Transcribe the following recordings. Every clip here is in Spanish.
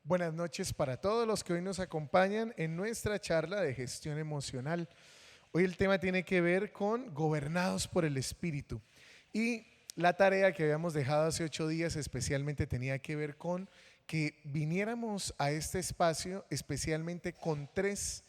Buenas noches para todos los que hoy nos acompañan en nuestra charla de gestión emocional. Hoy el tema tiene que ver con gobernados por el Espíritu. Y la tarea que habíamos dejado hace 8 días especialmente tenía que ver con que viniéramos a este espacio especialmente con tres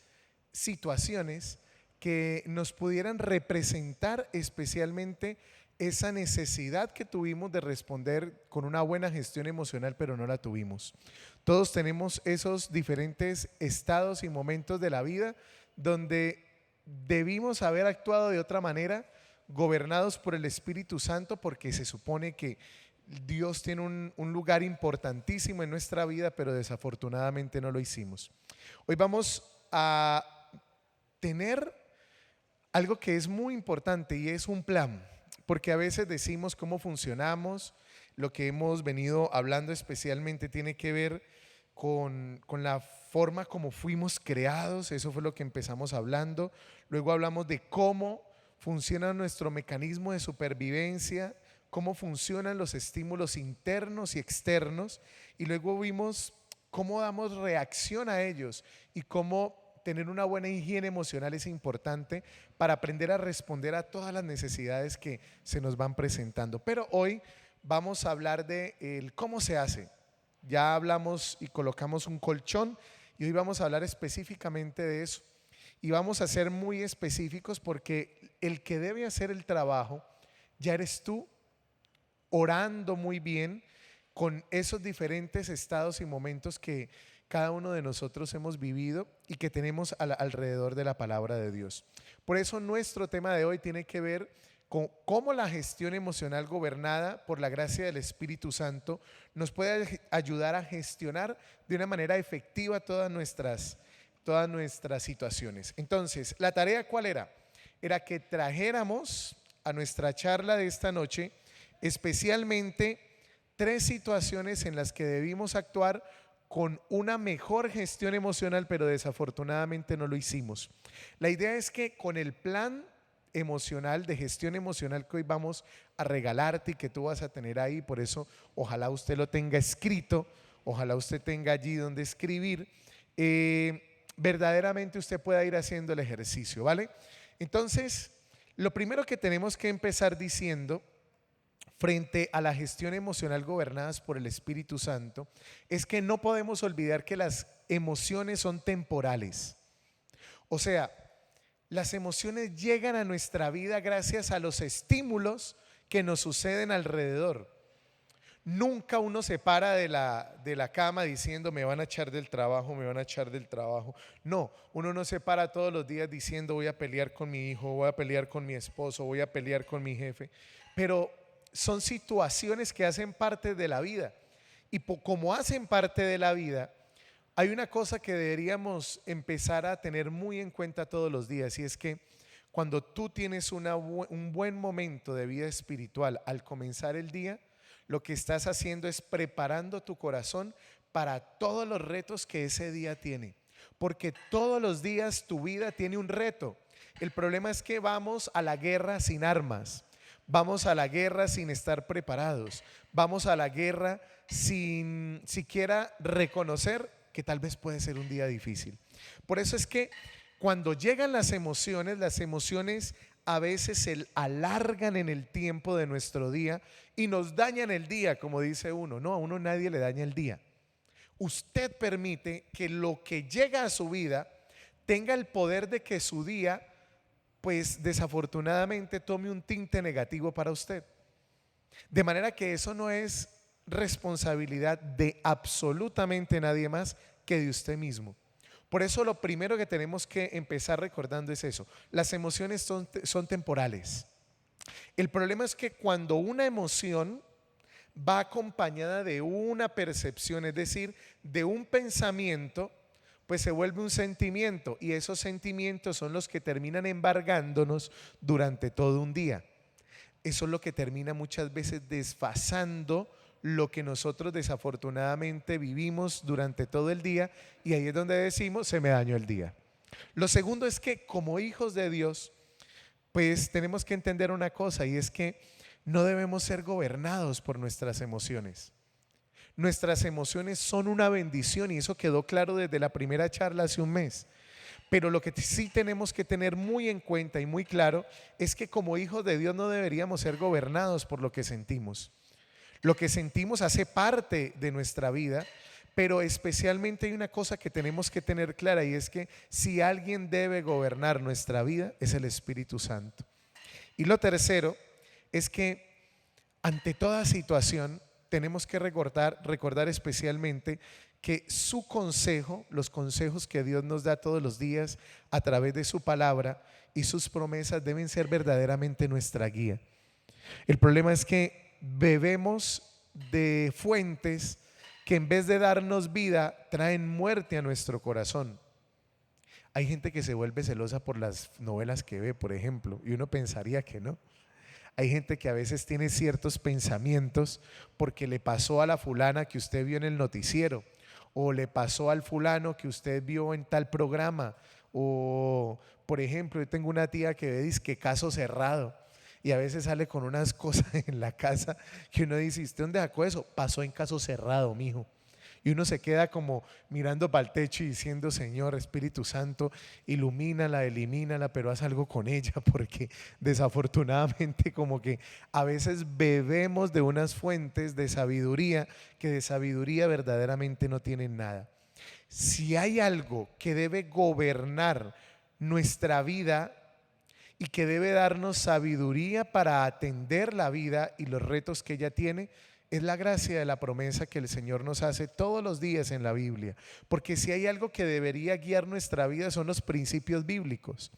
situaciones que nos pudieran representar especialmente esa necesidad que tuvimos de responder con una buena gestión emocional, pero no la tuvimos. Todos tenemos esos diferentes estados y momentos de la vida donde debimos haber actuado de otra manera, gobernados por el Espíritu Santo, porque se supone que Dios tiene un lugar importantísimo en nuestra vida, pero desafortunadamente no lo hicimos. Hoy vamos a tener algo que es muy importante y es un plan, porque a veces decimos cómo funcionamos. Lo que hemos venido hablando especialmente tiene que ver con la forma como fuimos creados. Eso fue lo que empezamos hablando. Luego hablamos de cómo funciona nuestro mecanismo de supervivencia, cómo funcionan los estímulos internos y externos, y luego vimos cómo damos reacción a ellos y cómo tener una buena higiene emocional es importante para aprender a responder a todas las necesidades que se nos van presentando. Pero hoy vamos a hablar de el cómo se hace. Ya hablamos y colocamos un colchón y hoy vamos a hablar específicamente de eso. Y vamos a ser muy específicos porque el que debe hacer el trabajo ya eres tú, orando muy bien con esos diferentes estados y momentos que cada uno de nosotros hemos vivido y que tenemos alrededor de la palabra de Dios. Por eso nuestro tema de hoy tiene que ver con cómo la gestión emocional gobernada por la gracia del Espíritu Santo nos puede ayudar a gestionar de una manera efectiva todas nuestras situaciones. Entonces, ¿la tarea cuál era? Era que trajéramos a nuestra charla de esta noche especialmente tres situaciones en las que debimos actuar con una mejor gestión emocional, pero desafortunadamente no lo hicimos. La idea es que con el plan emocional, de gestión emocional que hoy vamos a regalarte y que tú vas a tener ahí, por eso ojalá usted lo tenga escrito, ojalá usted tenga allí donde escribir, verdaderamente usted pueda ir haciendo el ejercicio, ¿vale? Entonces, lo primero que tenemos que empezar diciendo frente a la gestión emocional gobernadas por el Espíritu Santo es que no podemos olvidar que las emociones son temporales. O sea, las emociones llegan a nuestra vida gracias a los estímulos que nos suceden alrededor. Nunca uno se para de la cama diciendo me van a echar del trabajo, me van a echar del trabajo. No, uno no se para todos los días diciendo voy a pelear con mi hijo, voy a pelear con mi esposo, voy a pelear con mi jefe. Pero son situaciones que hacen parte de la vida. Y como hacen parte de la vida, hay una cosa que deberíamos empezar a tener muy en cuenta todos los días, y es que cuando tú tienes un buen momento de vida espiritual al comenzar el día, lo que estás haciendo es preparando tu corazón para todos los retos que ese día tiene. Porque todos los días tu vida tiene un reto. El problema es que vamos a la guerra sin armas. Vamos a la guerra sin estar preparados. Vamos a la guerra sin siquiera reconocer que tal vez puede ser un día difícil. Por eso es que cuando llegan las emociones a veces se alargan en el tiempo de nuestro día y nos dañan el día, como dice uno. No, a uno nadie le daña el día. Usted permite que lo que llega a su vida tenga el poder de que su día, pues desafortunadamente, tome un tinte negativo para usted. De manera que eso no es responsabilidad de absolutamente nadie más que de usted mismo. Por eso lo primero que tenemos que empezar recordando es eso. Las emociones son temporales. El problema es que cuando una emoción va acompañada de una percepción, es decir, de un pensamiento, pues se vuelve un sentimiento, y esos sentimientos son los que terminan embargándonos durante todo un día. Eso es lo que termina muchas veces desfasando lo que nosotros desafortunadamente vivimos durante todo el día, y ahí es donde decimos se me dañó el día. Lo segundo es que como hijos de Dios, pues tenemos que entender una cosa, y es que no debemos ser gobernados por nuestras emociones. Nuestras emociones son una bendición y eso quedó claro desde la primera charla hace un mes. Pero lo que sí tenemos que tener muy en cuenta y muy claro es que como hijos de Dios no deberíamos ser gobernados por lo que sentimos. Lo que sentimos hace parte de nuestra vida, pero especialmente hay una cosa que tenemos que tener clara y es que si alguien debe gobernar nuestra vida es el Espíritu Santo. Y lo tercero es que ante toda situación tenemos que recordar especialmente que su consejo, los consejos que Dios nos da todos los días a través de su palabra y sus promesas deben ser verdaderamente nuestra guía. El problema es que bebemos de fuentes que en vez de darnos vida traen muerte a nuestro corazón. Hay gente que se vuelve celosa por las novelas que ve, por ejemplo, y uno pensaría que no. Hay gente que a veces tiene ciertos pensamientos porque le pasó a la fulana que usted vio en el noticiero, o le pasó al fulano que usted vio en tal programa, o por ejemplo, yo tengo una tía que ve que caso cerrado y a veces sale con unas cosas en la casa que uno dice, ¿usted dónde sacó eso? Pasó en caso cerrado, mijo. Y uno se queda como mirando para el techo y diciendo, Señor, Espíritu Santo, ilumínala, elimínala, pero haz algo con ella, porque desafortunadamente como que a veces bebemos de unas fuentes de sabiduría que de sabiduría verdaderamente no tienen nada. Si hay algo que debe gobernar nuestra vida y que debe darnos sabiduría para atender la vida y los retos que ella tiene, es la gracia de la promesa que el Señor nos hace todos los días en la Biblia. Porque si hay algo que debería guiar nuestra vida son los principios bíblicos.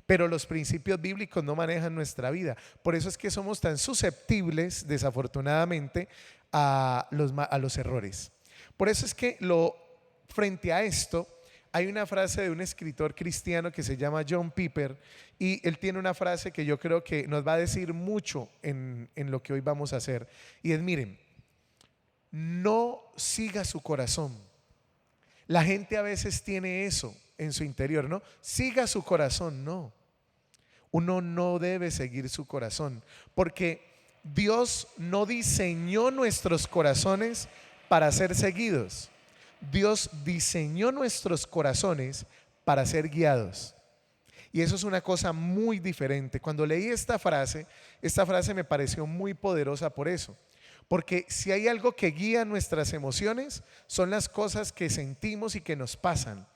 Pero los principios bíblicos no manejan nuestra vida. Por eso es que somos tan susceptibles, desafortunadamente, a los errores. Por eso es que frente a esto, hay una frase de un escritor cristiano que se llama John Piper y él tiene una frase que yo creo que nos va a decir mucho en lo que hoy vamos a hacer. Y es, miren, no siga su corazón. La gente a veces tiene eso en su interior, ¿no? Siga su corazón, no. Uno no debe seguir su corazón, porque Dios no diseñó nuestros corazones para ser seguidos. Dios diseñó nuestros corazones para ser guiados. Y eso es una cosa muy diferente. Cuando leí esta frase me pareció muy poderosa por eso. Porque si hay algo que guía nuestras emociones, son las cosas que sentimos y que nos pasan,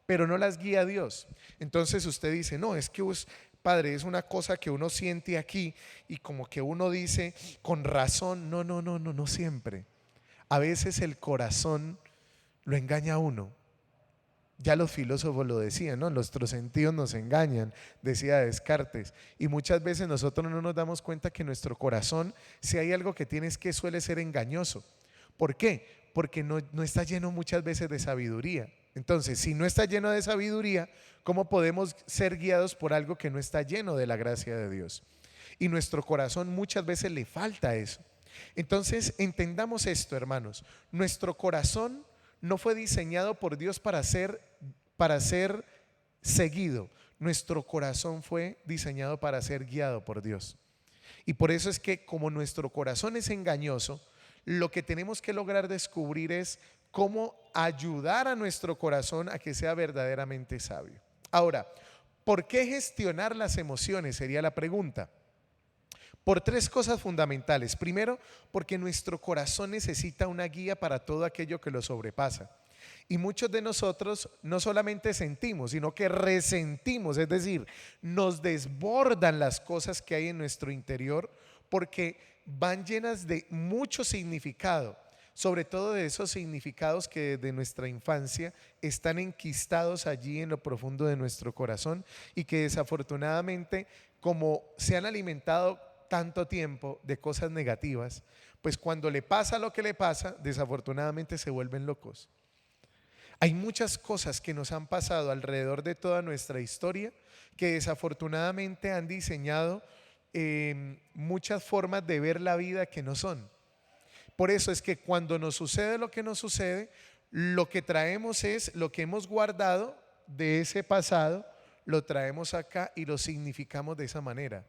pero no las guía Dios. Entonces usted dice, no, es que Padre, es una cosa que uno siente aquí y como que uno dice con razón. No siempre. A veces el corazón lo engaña a uno. Ya los filósofos lo decían, ¿no? Nuestros sentidos nos engañan, decía Descartes. Y muchas veces nosotros no nos damos cuenta que nuestro corazón, si hay algo que tiene, es que suele ser engañoso. ¿Por qué? Porque no está lleno muchas veces de sabiduría. Entonces, si no está lleno de sabiduría, ¿cómo podemos ser guiados por algo que no está lleno de la gracia de Dios? Y nuestro corazón muchas veces le falta eso. Entonces, entendamos esto, hermanos. Nuestro corazón no fue diseñado por Dios para ser seguido. Nuestro corazón fue diseñado para ser guiado por Dios. Y por eso es que como nuestro corazón es engañoso, lo que tenemos que lograr descubrir es cómo ayudar a nuestro corazón a que sea verdaderamente sabio. Ahora, ¿por qué gestionar las emociones? Sería la pregunta. Por tres cosas fundamentales. Primero, porque nuestro corazón necesita una guía para todo aquello que lo sobrepasa. Y muchos de nosotros no solamente sentimos, sino que resentimos, es decir, nos desbordan las cosas que hay en nuestro interior porque van llenas de mucho significado, sobre todo de esos significados que desde nuestra infancia están enquistados allí en lo profundo de nuestro corazón y que desafortunadamente, como se han alimentado tanto tiempo de cosas negativas, pues cuando le pasa lo que le pasa, desafortunadamente se vuelven locos. Hay muchas cosas que nos han pasado alrededor de toda nuestra historia que desafortunadamente han diseñado muchas formas de ver la vida que no son. Por eso es que cuando nos sucede lo que nos sucede, lo que traemos es lo que hemos guardado de ese pasado, lo traemos acá y lo significamos de esa manera.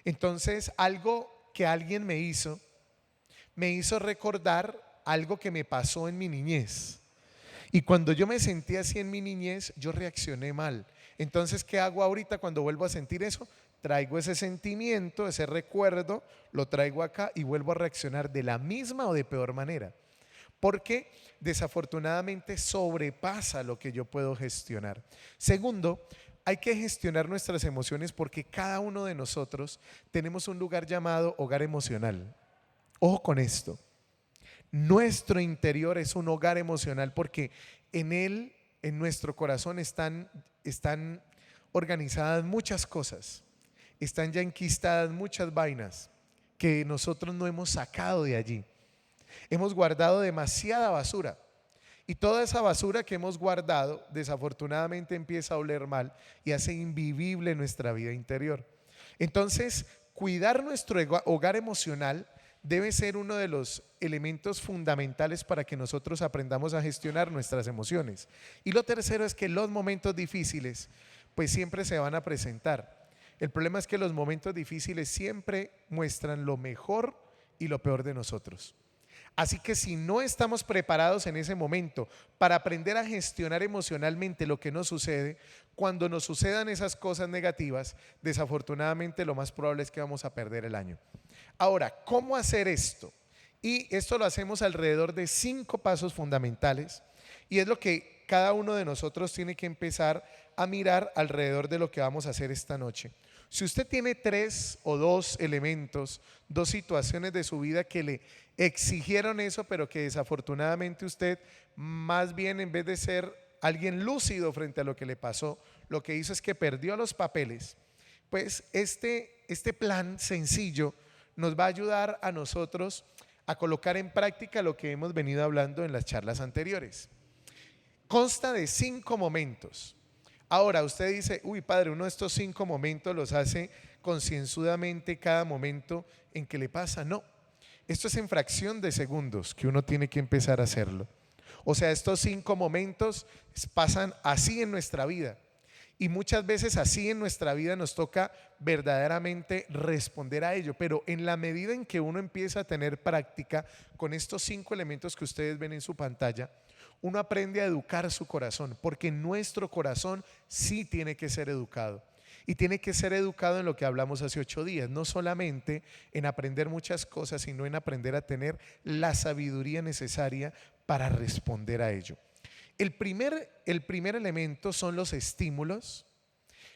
Entonces, algo que alguien me hizo recordar algo que me pasó en mi niñez. Y cuando yo me sentí así en mi niñez, yo reaccioné mal. Entonces, ¿qué hago ahorita cuando vuelvo a sentir eso? Traigo ese sentimiento, ese recuerdo, lo traigo acá y vuelvo a reaccionar de la misma o de peor manera. Porque desafortunadamente sobrepasa lo que yo puedo gestionar. Segundo, hay que gestionar nuestras emociones porque cada uno de nosotros tenemos un lugar llamado hogar emocional. Ojo con esto. Nuestro interior es un hogar emocional porque en él, en nuestro corazón, están organizadas muchas cosas. Están ya enquistadas muchas vainas que nosotros no hemos sacado de allí. Hemos guardado demasiada basura. Y toda esa basura que hemos guardado, desafortunadamente empieza a oler mal y hace invivible nuestra vida interior. Entonces, cuidar nuestro hogar emocional debe ser uno de los elementos fundamentales para que nosotros aprendamos a gestionar nuestras emociones. Y lo tercero es que los momentos difíciles, pues siempre se van a presentar. El problema es que los momentos difíciles siempre muestran lo mejor y lo peor de nosotros. Así que si no estamos preparados en ese momento para aprender a gestionar emocionalmente lo que nos sucede, cuando nos sucedan esas cosas negativas, desafortunadamente lo más probable es que vamos a perder el año. Ahora, ¿cómo hacer esto? Y esto lo hacemos alrededor de 5 pasos fundamentales y es lo que cada uno de nosotros tiene que empezar a mirar alrededor de lo que vamos a hacer esta noche. Si usted tiene 3 o 2 elementos, 2 situaciones de su vida que le exigieron eso, pero que desafortunadamente usted, más bien en vez de ser alguien lúcido frente a lo que le pasó, lo que hizo es que perdió los papeles, pues este plan sencillo nos va a ayudar a nosotros a colocar en práctica lo que hemos venido hablando en las charlas anteriores. Consta de 5 momentos. Ahora usted dice, uy padre, uno de estos 5 momentos los hace concienzudamente cada momento en que le pasa. No, esto es en fracción de segundos que uno tiene que empezar a hacerlo. O sea, estos 5 momentos pasan así en nuestra vida. Y muchas veces así en nuestra vida nos toca verdaderamente responder a ello. Pero en la medida en que uno empieza a tener práctica con estos 5 elementos que ustedes ven en su pantalla, uno aprende a educar su corazón, porque nuestro corazón sí tiene que ser educado. Y tiene que ser educado en lo que hablamos hace 8 días, no solamente en aprender muchas cosas, sino en aprender a tener la sabiduría necesaria para responder a ello. El primer elemento son los estímulos.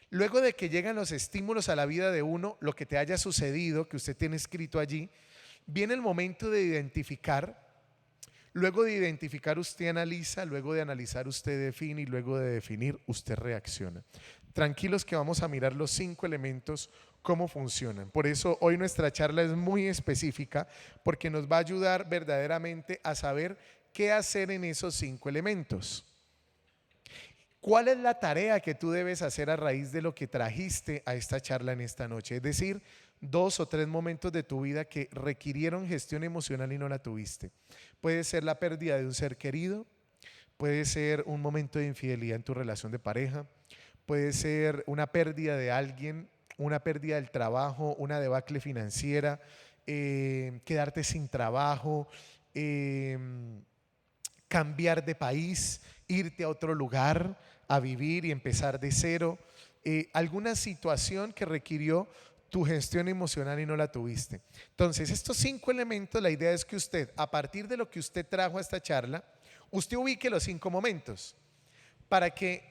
Luego de que llegan los estímulos a la vida de uno, lo que te haya sucedido, que usted tiene escrito allí, viene el momento de identificar. Luego de identificar usted analiza, luego de analizar usted define y luego de definir usted reacciona. Tranquilos que vamos a mirar los 5 elementos, cómo funcionan. Por eso hoy nuestra charla es muy específica porque nos va a ayudar verdaderamente a saber qué hacer en esos 5 elementos. ¿Cuál es la tarea que tú debes hacer a raíz de lo que trajiste a esta charla en esta noche? Es decir, 2 o 3 momentos de tu vida que requirieron gestión emocional y no la tuviste. Puede ser la pérdida de un ser querido, puede ser un momento de infidelidad en tu relación de pareja, puede ser una pérdida de alguien, una pérdida del trabajo, una debacle financiera, quedarte sin trabajo, cambiar de país, irte a otro lugar a vivir y empezar de cero, alguna situación que requirió tu gestión emocional y no la tuviste. Entonces, estos 5 elementos, la idea es que usted, a partir de lo que usted trajo a esta charla, usted ubique los 5 momentos para que,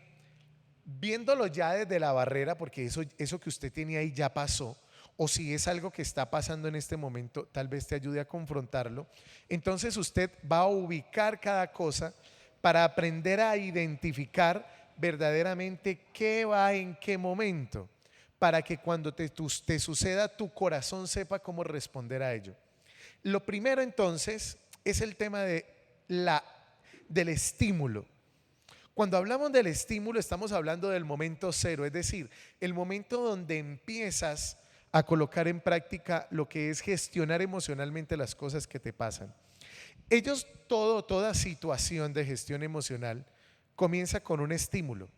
viéndolo ya desde la barrera, porque eso que usted tiene ahí ya pasó, o si es algo que está pasando en este momento, tal vez te ayude a confrontarlo. Entonces usted va a ubicar cada cosa para aprender a identificar verdaderamente qué va en qué momento, para que cuando te suceda, tu corazón sepa cómo responder a ello. Lo primero entonces es el tema del estímulo. Cuando hablamos del estímulo estamos hablando del momento cero, es decir, el momento donde empiezas a colocar en práctica lo que es gestionar emocionalmente las cosas que te pasan. Toda situación de gestión emocional comienza con un estímulo,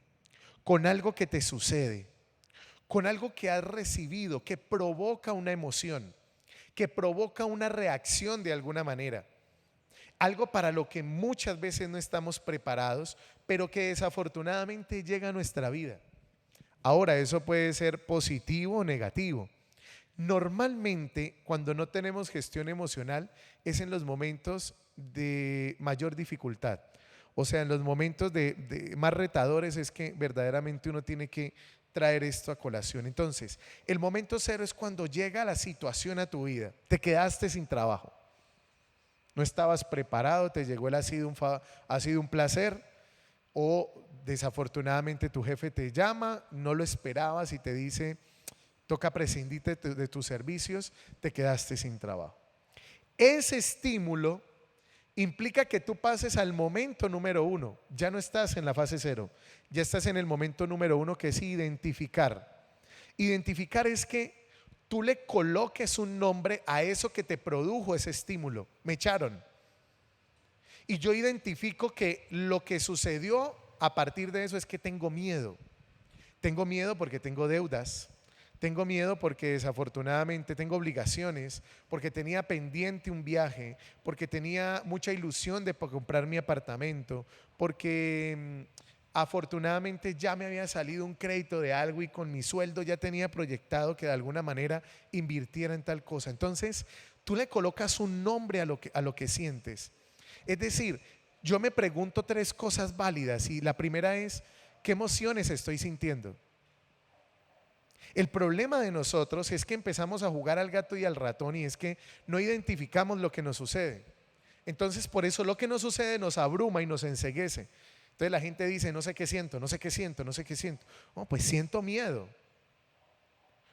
con algo que te sucede, con algo que has recibido, que provoca una emoción, que provoca una reacción de alguna manera. algo para lo que muchas veces no estamos preparados, pero que desafortunadamente llega a nuestra vida. Ahora, eso puede ser positivo o negativo. Normalmente, cuando no tenemos gestión emocional, es en los momentos de mayor dificultad. O sea, en los momentos de más retadores es que verdaderamente uno tiene que traer esto a colación. Entonces, el momento cero es cuando llega la situación a tu vida. Te quedaste sin trabajo. No estabas preparado, te llegó el ha sido un placer, o desafortunadamente tu jefe te llama, no lo esperabas y te dice, toca prescindir de tus servicios, te quedaste sin trabajo. Ese estímulo implica que tú pases al momento número uno. Ya no estás en la fase cero, ya estás en el momento número uno, que es identificar. Identificar es que tú le coloques un nombre a eso que te produjo ese estímulo. Me echaron. Y yo identifico que lo que sucedió a partir de eso es que tengo miedo. Tengo miedo porque tengo deudas. Tengo miedo porque desafortunadamente tengo obligaciones, porque tenía pendiente un viaje, porque tenía mucha ilusión de comprar mi apartamento, porque afortunadamente ya me había salido un crédito de algo y con mi sueldo ya tenía proyectado que de alguna manera invirtiera en tal cosa. Entonces, tú le colocas un nombre a lo que sientes. Es decir, yo me pregunto tres cosas válidas y la primera es, ¿qué emociones estoy sintiendo? El problema de nosotros es que empezamos a jugar al gato y al ratón y es que no identificamos lo que nos sucede. Entonces, por eso lo que nos sucede nos abruma y nos enceguece. Entonces la gente dice, no sé qué siento, no sé qué siento, no sé qué siento. Oh, pues siento miedo.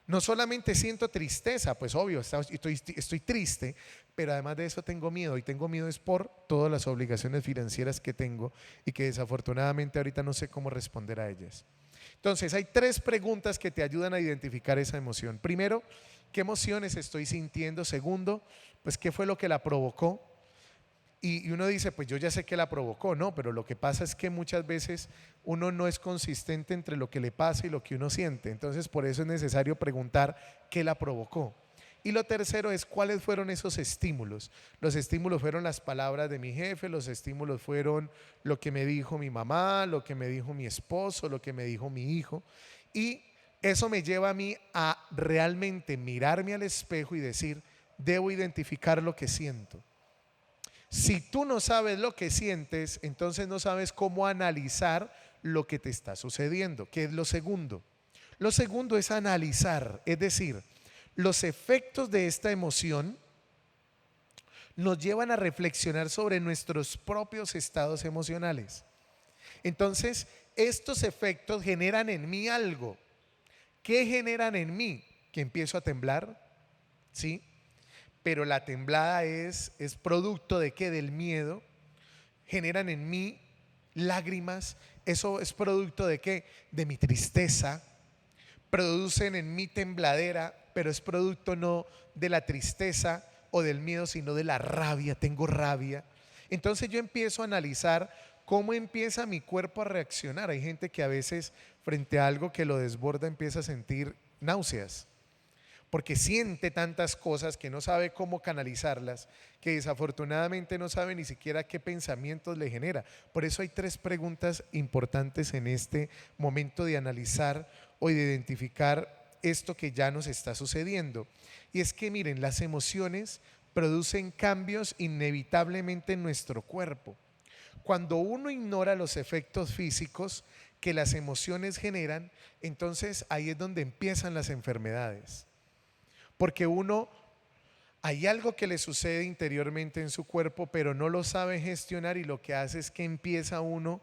No solamente siento tristeza, pues obvio, estoy triste, pero además de eso tengo miedo. Y tengo miedo es por todas las obligaciones financieras que tengo y que desafortunadamente ahorita no sé cómo responder a ellas. Entonces, hay tres preguntas que te ayudan a identificar esa emoción. Primero, ¿qué emociones estoy sintiendo? Segundo, pues, ¿qué fue lo que la provocó? Y uno dice, pues yo ya sé que la provocó, no, pero lo que pasa es que muchas veces uno no es consistente entre lo que le pasa y lo que uno siente. Entonces, por eso es necesario preguntar qué la provocó. Y lo tercero es cuáles fueron esos estímulos. Los estímulos fueron las palabras de mi jefe, los estímulos fueron lo que me dijo mi mamá, lo que me dijo mi esposo, lo que me dijo mi hijo. Y eso me lleva a mí a realmente mirarme al espejo y decir, debo identificar lo que siento. Si tú no sabes lo que sientes, entonces no sabes cómo analizar lo que te está sucediendo, que es lo segundo. Lo segundo es analizar, es decir, los efectos de esta emoción nos llevan a reflexionar sobre nuestros propios estados emocionales. Entonces, estos efectos generan en mí algo. ¿Qué generan en mí? Que empiezo a temblar, ¿sí? Pero la temblada es producto de qué? Del miedo. Generan en mí lágrimas. Eso es producto de qué? De mi tristeza. Producen en mí tembladera, pero es producto no de la tristeza o del miedo, sino de la rabia. Tengo rabia. Entonces yo empiezo a analizar cómo empieza mi cuerpo a reaccionar. Hay gente que a veces frente a algo que lo desborda empieza a sentir náuseas, porque siente tantas cosas que no sabe cómo canalizarlas, que desafortunadamente no sabe ni siquiera qué pensamientos le genera. Por eso hay tres preguntas importantes en este momento de analizar o de identificar esto que ya nos está sucediendo. Y es que miren, las emociones producen cambios inevitablemente en nuestro cuerpo. Cuando uno ignora los efectos físicos que las emociones generan, entonces ahí es donde empiezan las enfermedades. Porque hay algo que le sucede interiormente en su cuerpo, pero no lo sabe gestionar y lo que hace es que empieza uno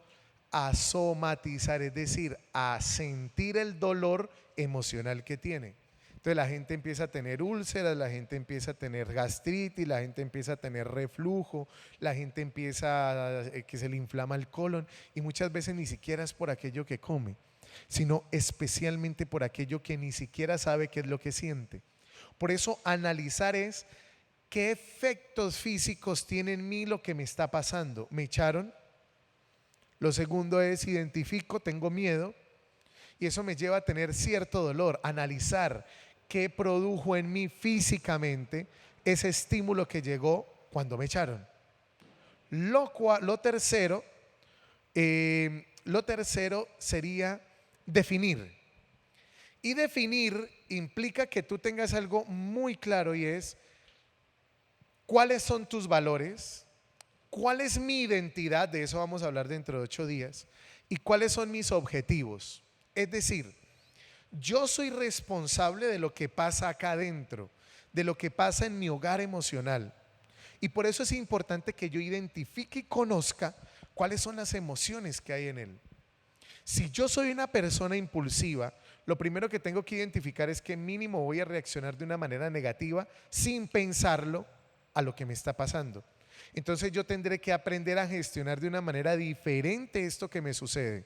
a somatizar, es decir, a sentir el dolor emocional que tiene. Entonces la gente empieza a tener úlceras, la gente empieza a tener gastritis, la gente empieza a tener reflujo, la gente empieza que se le inflama el colon y muchas veces ni siquiera es por aquello que come, sino especialmente por aquello que ni siquiera sabe qué es lo que siente. Por eso analizar es qué efectos físicos tiene en mí lo que me está pasando. ¿Me echaron? Lo segundo es identifico, tengo miedo y eso me lleva a tener cierto dolor. Analizar qué produjo en mí físicamente ese estímulo que llegó cuando me echaron. Lo tercero, sería definir. Y definir implica que tú tengas algo muy claro y es cuáles son tus valores, cuál es mi identidad, de eso vamos a hablar dentro de 8 días, y cuáles son mis objetivos. Es decir, yo soy responsable de lo que pasa acá adentro, de lo que pasa en mi hogar emocional. Y por eso es importante que yo identifique y conozca cuáles son las emociones que hay en él. Si yo soy una persona impulsiva, lo primero que tengo que identificar es que mínimo voy a reaccionar de una manera negativa sin pensarlo a lo que me está pasando. Entonces yo tendré que aprender a gestionar de una manera diferente esto que me sucede.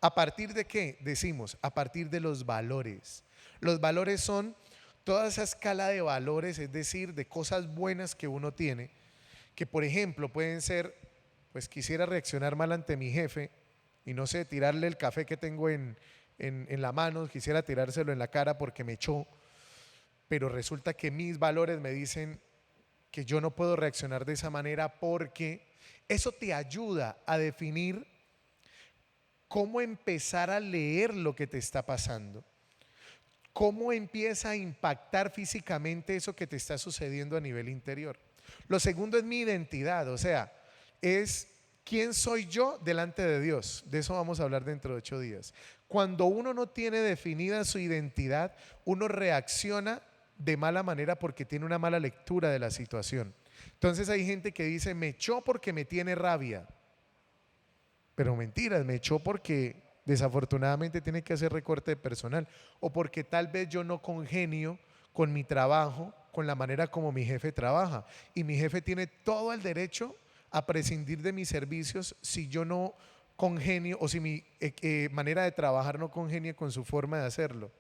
¿A partir de qué? Decimos, a partir de los valores. Los valores son toda esa escala de valores, es decir, de cosas buenas que uno tiene, que por ejemplo pueden ser, pues quisiera reaccionar mal ante mi jefe y no sé, tirarle el café que tengo en la mano, quisiera tirárselo en la cara porque me echó, pero resulta que mis valores me dicen que yo no puedo reaccionar de esa manera, porque eso te ayuda a definir cómo empezar a leer lo que te está pasando, cómo empieza a impactar físicamente eso que te está sucediendo a nivel interior. Lo segundo es mi identidad, o sea, es quién soy yo delante de Dios. De eso vamos a hablar dentro de 8 días. Cuando uno no tiene definida su identidad, uno reacciona de mala manera porque tiene una mala lectura de la situación. Entonces hay gente que dice, me echó porque me tiene rabia. Pero mentiras, me echó porque desafortunadamente tiene que hacer recorte de personal, o porque tal vez yo no congenio con mi trabajo, con la manera como mi jefe trabaja, y mi jefe tiene todo el derecho a prescindir de mis servicios si yo no congenio, o si mi manera de trabajar no congenia con su forma de hacerlo.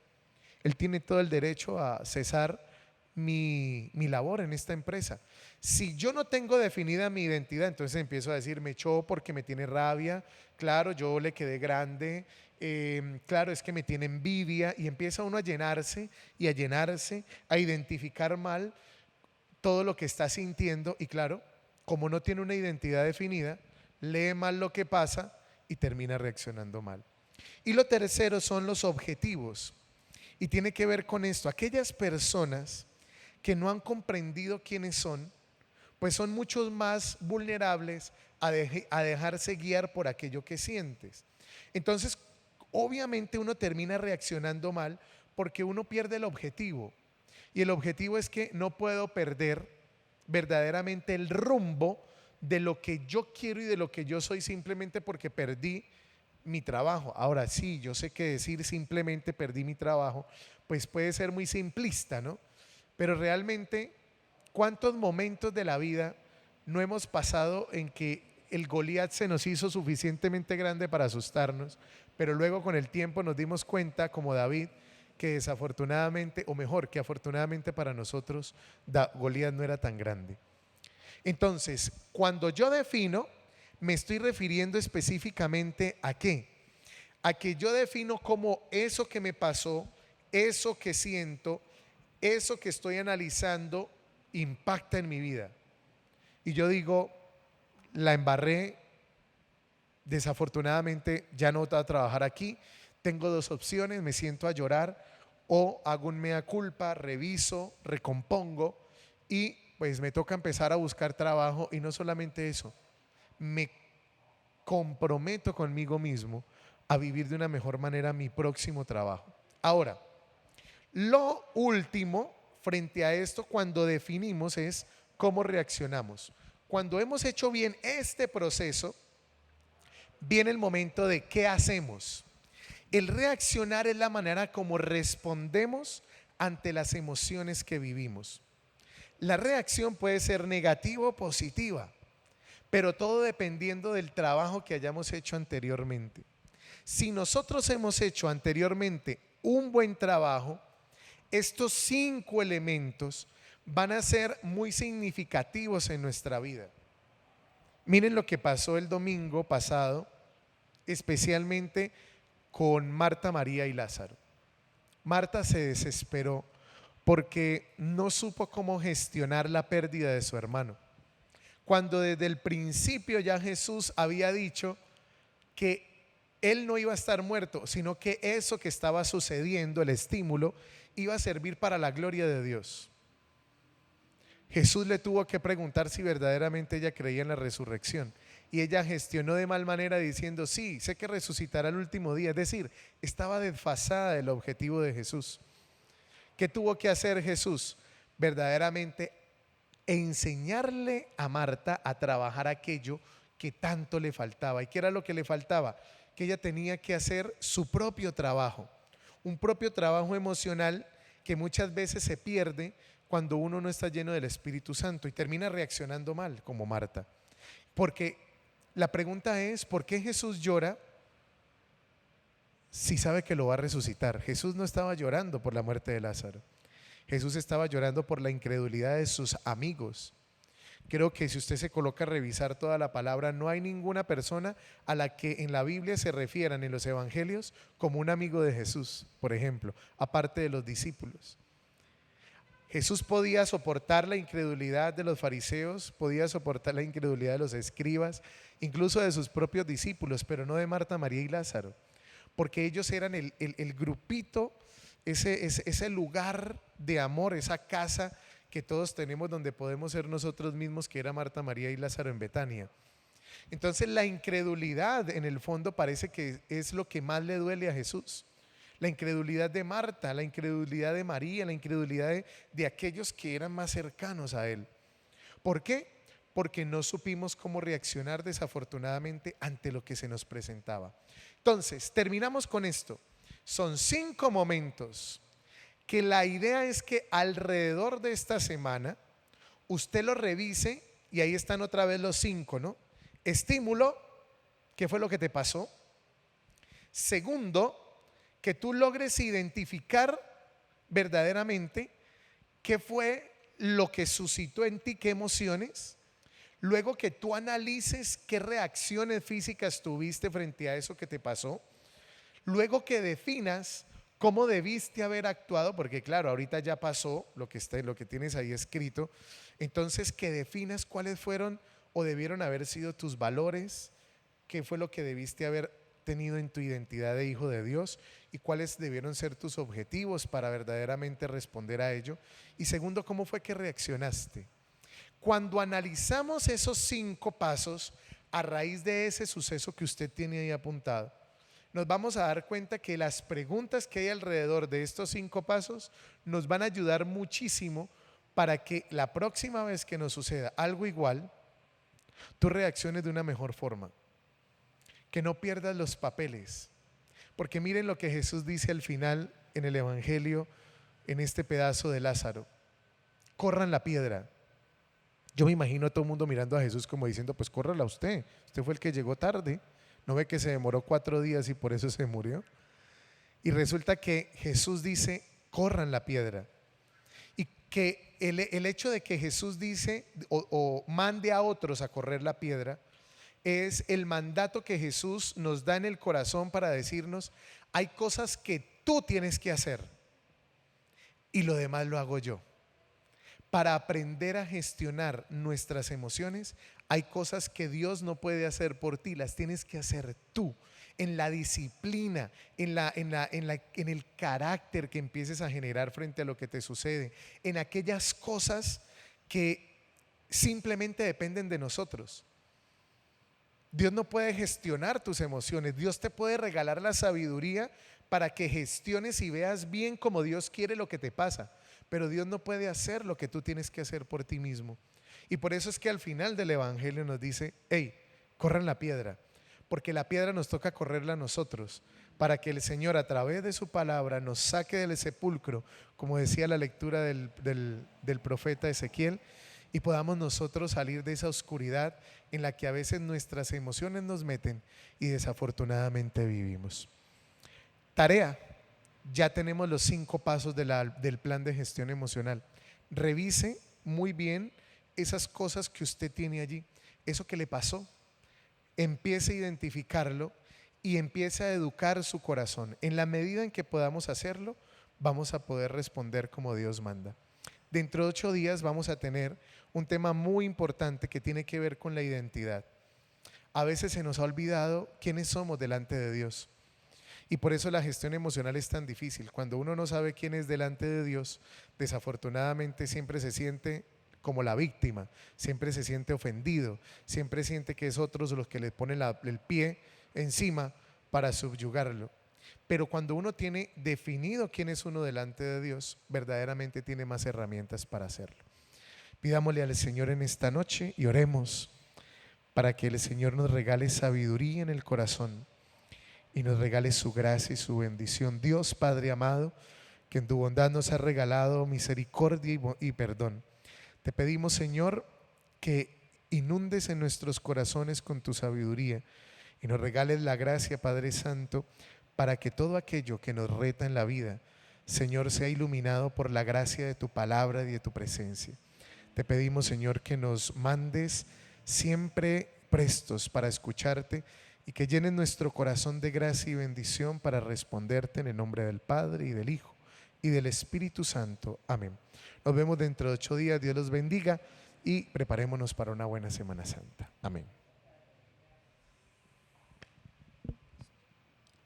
Él tiene todo el derecho a cesar mi labor en esta empresa. Si yo no tengo definida mi identidad, entonces empiezo a decir, me echó porque me tiene rabia, claro, yo le quedé grande, claro, es que me tiene envidia, y empieza uno a llenarse y a llenarse, a identificar mal todo lo que está sintiendo, y claro, como no tiene una identidad definida, lee mal lo que pasa y termina reaccionando mal. Y lo tercero son los objetivos, y tiene que ver con esto. Aquellas personas que no han comprendido quiénes son, pues son muchos más vulnerables a dejarse guiar por aquello que sientes. Entonces, obviamente uno termina reaccionando mal porque uno pierde el objetivo. Y el objetivo es que no puedo perder verdaderamente el rumbo de lo que yo quiero y de lo que yo soy, simplemente porque perdí mi trabajo. Ahora sí, yo sé que decir simplemente perdí mi trabajo, pues puede ser muy simplista, ¿no? Pero realmente, ¿cuántos momentos de la vida no hemos pasado en que el Goliat se nos hizo suficientemente grande para asustarnos, pero luego con el tiempo nos dimos cuenta, como David, que desafortunadamente, o mejor, que afortunadamente para nosotros, Goliat no era tan grande? Entonces, cuando yo defino, me estoy refiriendo específicamente a qué. A que yo defino cómo eso que me pasó, eso que siento, eso que estoy analizando impacta en mi vida. Y yo digo, la embarré, desafortunadamente ya no voy a trabajar aquí, tengo dos opciones, me siento a llorar o hago un mea culpa, reviso, recompongo, y pues me toca empezar a buscar trabajo. Y no solamente eso, me comprometo conmigo mismo a vivir de una mejor manera mi próximo trabajo. Ahora, lo último frente a esto, cuando definimos, es cómo reaccionamos. Cuando hemos hecho bien este proceso, viene el momento de qué hacemos. El reaccionar es la manera como respondemos ante las emociones que vivimos. La reacción puede ser negativa o positiva, pero todo dependiendo del trabajo que hayamos hecho anteriormente. Si nosotros hemos hecho anteriormente un buen trabajo, estos 5 elementos van a ser muy significativos en nuestra vida. Miren lo que pasó el domingo pasado, especialmente con Marta, María y Lázaro. Marta se desesperó porque no supo cómo gestionar la pérdida de su hermano. cuando desde el principio ya Jesús había dicho que él no iba a estar muerto, sino que eso que estaba sucediendo, el estímulo, iba a servir para la gloria de Dios. Jesús le tuvo que preguntar si verdaderamente ella creía en la resurrección. Y ella gestionó de mal manera diciendo, sí, sé que resucitará el último día. Es decir, estaba desfasada del objetivo de Jesús. ¿Qué tuvo que hacer Jesús? Verdaderamente enseñarle a Marta a trabajar aquello que tanto le faltaba. ¿Y qué era lo que le faltaba? Que ella tenía que hacer su propio trabajo. Un propio trabajo emocional que muchas veces se pierde cuando uno no está lleno del Espíritu Santo y termina reaccionando mal, como Marta. Porque la pregunta es, ¿por qué Jesús llora si sabe que lo va a resucitar? Jesús no estaba llorando por la muerte de Lázaro. Jesús estaba llorando por la incredulidad de sus amigos. Creo que si usted se coloca a revisar toda la palabra, no hay ninguna persona a la que en la Biblia se refieran en los evangelios como un amigo de Jesús, por ejemplo, aparte de los discípulos. Jesús podía soportar la incredulidad de los fariseos, podía soportar la incredulidad de los escribas, incluso de sus propios discípulos, pero no de Marta, María y Lázaro, porque ellos eran el grupito, ese lugar de amor, esa casa que todos tenemos donde podemos ser nosotros mismos, que era Marta, María y Lázaro en Betania. Entonces la incredulidad en el fondo parece que es lo que más le duele a Jesús. La incredulidad de Marta, la incredulidad de María, la incredulidad de aquellos que eran más cercanos a Él. ¿Por qué? Porque no supimos cómo reaccionar desafortunadamente ante lo que se nos presentaba. Entonces, terminamos con esto. Son 5 momentos que la idea es que alrededor de esta semana usted lo revise y ahí están otra vez los 5, ¿no? Estímulo, ¿qué fue lo que te pasó? Segundo, que tú logres identificar verdaderamente qué fue lo que suscitó en ti, qué emociones. Luego que tú analices qué reacciones físicas tuviste frente a eso que te pasó. Luego que definas cómo debiste haber actuado, porque claro, ahorita ya pasó lo que tienes ahí escrito. Entonces que definas cuáles fueron o debieron haber sido tus valores, qué fue lo que debiste haber tenido en tu identidad de hijo de Dios y cuáles debieron ser tus objetivos para verdaderamente responder a ello. Y segundo, cómo fue que reaccionaste. Cuando analizamos esos 5 pasos a raíz de ese suceso que usted tiene ahí apuntado, nos vamos a dar cuenta que las preguntas que hay alrededor de estos 5 pasos nos van a ayudar muchísimo para que la próxima vez que nos suceda algo igual, tú reacciones de una mejor forma. Que no pierdas los papeles. Porque miren lo que Jesús dice al final en el Evangelio, en este pedazo de Lázaro. Corran la piedra. Yo me imagino a todo el mundo mirando a Jesús como diciendo, pues córrala usted. Usted fue el que llegó tarde. ¿No ve que se demoró 4 días y por eso se murió? Y resulta que Jesús dice, corran la piedra. Y que el hecho de que Jesús dice o mande a otros a correr la piedra es el mandato que Jesús nos da en el corazón para decirnos, hay cosas que tú tienes que hacer y lo demás lo hago yo. Para aprender a gestionar nuestras emociones, hay cosas que Dios no puede hacer por ti, las tienes que hacer tú, en la disciplina, en el carácter que empieces a generar frente a lo que te sucede, en aquellas cosas que simplemente dependen de nosotros. Dios no puede gestionar tus emociones. Dios te puede regalar la sabiduría para que gestiones y veas bien como Dios quiere lo que te pasa, pero Dios no puede hacer lo que tú tienes que hacer por ti mismo. Y por eso es que al final del Evangelio nos dice, hey, corran la piedra, porque la piedra nos toca correrla a nosotros, para que el Señor a través de su palabra nos saque del sepulcro, como decía la lectura del profeta Ezequiel, y podamos nosotros salir de esa oscuridad en la que a veces nuestras emociones nos meten y desafortunadamente vivimos. Tarea, ya tenemos los 5 pasos del plan de gestión emocional. Revise muy bien esas cosas que usted tiene allí, eso que le pasó. Empiece a identificarlo y empiece a educar su corazón. En la medida en que podamos hacerlo, vamos a poder responder como Dios manda. Dentro de 8 días vamos a tener un tema muy importante que tiene que ver con la identidad. A veces se nos ha olvidado quiénes somos delante de Dios. Y por eso la gestión emocional es tan difícil. Cuando uno no sabe quién es delante de Dios, desafortunadamente siempre se siente como la víctima, siempre se siente ofendido, siempre siente que es otros los que le ponen el pie encima para subyugarlo. Pero cuando uno tiene definido quién es uno delante de Dios, verdaderamente tiene más herramientas para hacerlo. Pidámosle al Señor en esta noche y oremos para que el Señor nos regale sabiduría en el corazón y nos regale su gracia y su bendición. Dios Padre amado, que en tu bondad nos ha regalado misericordia y perdón. Te pedimos, Señor, que inundes en nuestros corazones con tu sabiduría y nos regales la gracia, Padre Santo, para que todo aquello que nos reta en la vida, Señor, sea iluminado por la gracia de tu palabra y de tu presencia. Te pedimos, Señor, que nos mandes siempre prestos para escucharte y que llenes nuestro corazón de gracia y bendición para responderte en el nombre del Padre y del Hijo y del Espíritu Santo. Amén. Nos vemos dentro de 8 días. Dios los bendiga y preparémonos para una buena Semana Santa. Amén.